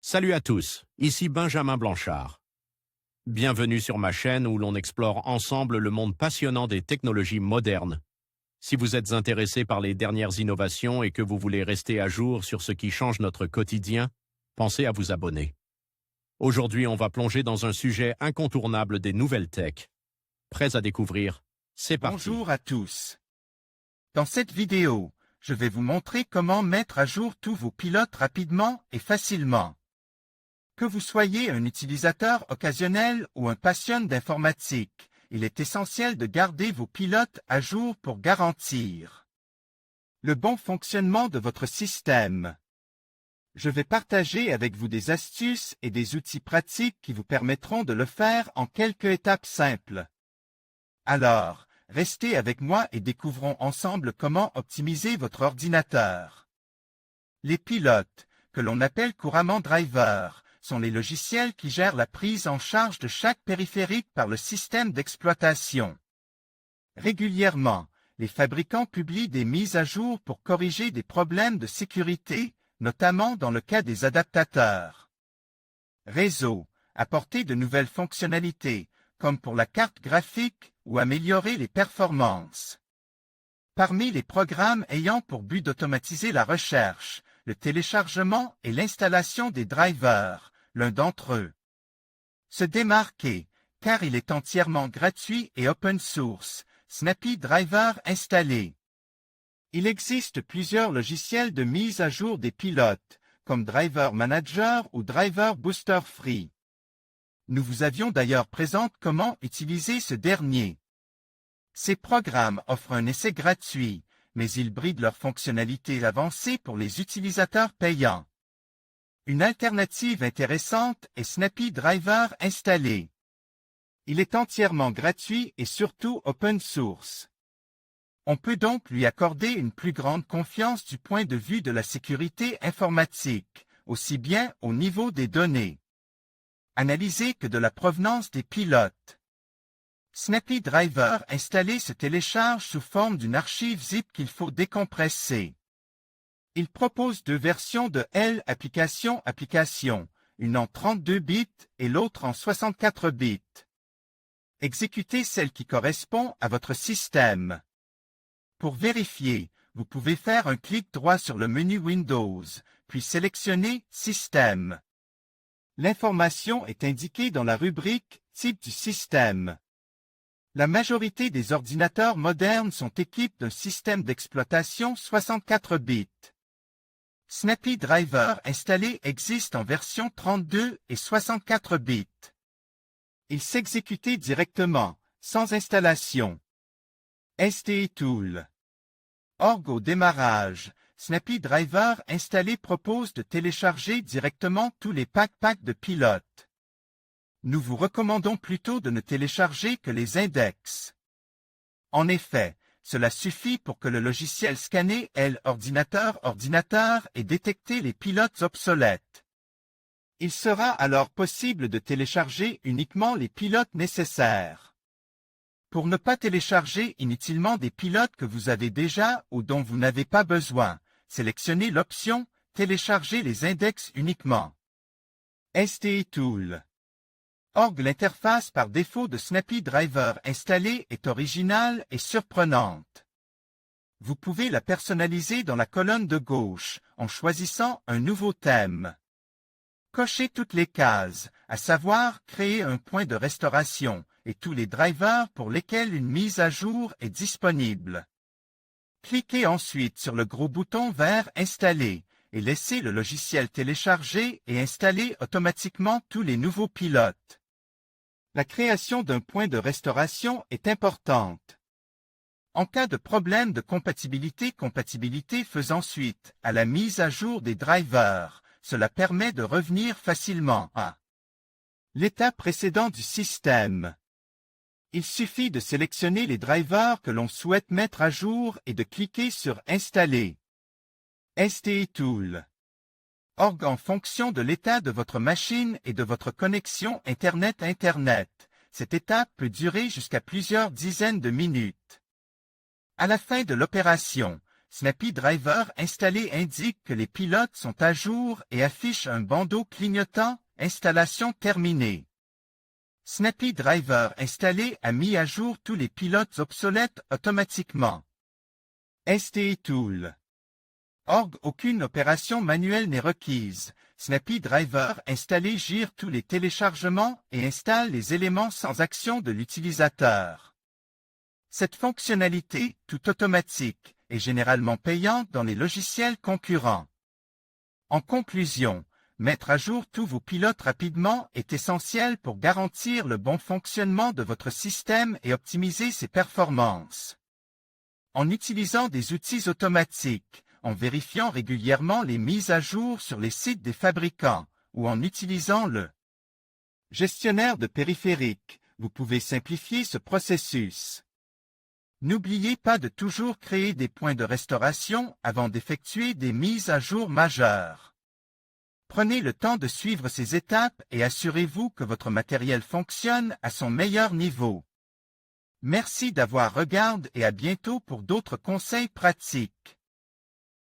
Salut à tous, ici Benjamin Blanchard. Bienvenue sur ma chaîne où l'on explore ensemble le monde passionnant des technologies modernes. Si vous êtes intéressé par les dernières innovations et que vous voulez rester à jour sur ce qui change notre quotidien, pensez à vous abonner. Aujourd'hui, on va plonger dans un sujet incontournable des nouvelles tech. Prêts à découvrir? C'est parti. Bonjour à tous. Dans cette vidéo, je vais vous montrer comment mettre à jour tous vos pilotes rapidement et facilement. Que vous soyez un utilisateur occasionnel ou un passionné d'informatique, il est essentiel de garder vos pilotes à jour pour garantir le bon fonctionnement de votre système. Je vais partager avec vous des astuces et des outils pratiques qui vous permettront de le faire en quelques étapes simples. Alors, restez avec moi et découvrons ensemble comment optimiser votre ordinateur. Les pilotes, que l'on appelle couramment drivers, sont les logiciels qui gèrent la prise en charge de chaque périphérique par le système d'exploitation. Régulièrement, les fabricants publient des mises à jour pour corriger des problèmes de sécurité, notamment dans le cas des adaptateurs réseau, apporter de nouvelles fonctionnalités, comme pour la carte graphique, ou améliorer les performances. Parmi les programmes ayant pour but d'automatiser la recherche, le téléchargement et l'installation des drivers, l'un d'entre eux se démarquer, car il est entièrement gratuit et open source, Snappy Driver installé. Il existe plusieurs logiciels de mise à jour des pilotes, comme Driver Manager ou Driver Booster Free. Nous vous avions d'ailleurs présenté comment utiliser ce dernier. Ces programmes offrent un essai gratuit, mais ils brident leurs fonctionnalités avancées pour les utilisateurs payants. Une alternative intéressante est Snappy Driver installé. Il est entièrement gratuit et surtout open source. On peut donc lui accorder une plus grande confiance du point de vue de la sécurité informatique, aussi bien au niveau des données analysées que de la provenance des pilotes. Snappy Driver installé se télécharge sous forme d'une archive zip qu'il faut décompresser. Il propose deux versions de l'application, une en 32 bits et l'autre en 64 bits. Exécutez celle qui correspond à votre système. Pour vérifier, vous pouvez faire un clic droit sur le menu Windows, puis sélectionner Système. L'information est indiquée dans la rubrique Type du système. La majorité des ordinateurs modernes sont équipés d'un système d'exploitation 64 bits. Snappy Driver installé existe en version 32 et 64 bits. Il s'exécutait directement, sans installation. STE Tool. Org au démarrage, Snappy Driver installé propose de télécharger directement tous les packs de pilotes. Nous vous recommandons plutôt de ne télécharger que les index. En effet, cela suffit pour que le logiciel scanne l'ordinateur et détecter les pilotes obsolètes. Il sera alors possible de télécharger uniquement les pilotes nécessaires. Pour ne pas télécharger inutilement des pilotes que vous avez déjà ou dont vous n'avez pas besoin, sélectionnez l'option « Télécharger les index uniquement ». STE Tool. Org l'interface par défaut de Snappy Driver installé est originale et surprenante. Vous pouvez la personnaliser dans la colonne de gauche en choisissant un nouveau thème. Cochez toutes les cases, à savoir créer un point de restauration et tous les drivers pour lesquels une mise à jour est disponible. Cliquez ensuite sur le gros bouton vert Installer et laissez le logiciel télécharger et installer automatiquement tous les nouveaux pilotes. La création d'un point de restauration est importante. En cas de problème de compatibilité faisant suite à la mise à jour des drivers, cela permet de revenir facilement à l'état précédent du système. Il suffit de sélectionner les drivers que l'on souhaite mettre à jour et de cliquer sur Installer. STE Tool. Org en fonction de l'état de votre machine et de votre connexion Internet. Cette étape peut durer jusqu'à plusieurs dizaines de minutes. À la fin de l'opération, Snappy Driver installé indique que les pilotes sont à jour et affiche un bandeau clignotant « Installation terminée ». Snappy Driver installé a mis à jour tous les pilotes obsolètes automatiquement. STE Tool. Org, aucune opération manuelle n'est requise. Snappy Driver installé gère tous les téléchargements et installe les éléments sans action de l'utilisateur. Cette fonctionnalité, tout automatique, est généralement payante dans les logiciels concurrents. En conclusion, mettre à jour tous vos pilotes rapidement est essentiel pour garantir le bon fonctionnement de votre système et optimiser ses performances. En utilisant des outils automatiques, en vérifiant régulièrement les mises à jour sur les sites des fabricants, ou en utilisant le gestionnaire de périphériques, vous pouvez simplifier ce processus. N'oubliez pas de toujours créer des points de restauration avant d'effectuer des mises à jour majeures. Prenez le temps de suivre ces étapes et assurez-vous que votre matériel fonctionne à son meilleur niveau. Merci d'avoir regardé et à bientôt pour d'autres conseils pratiques.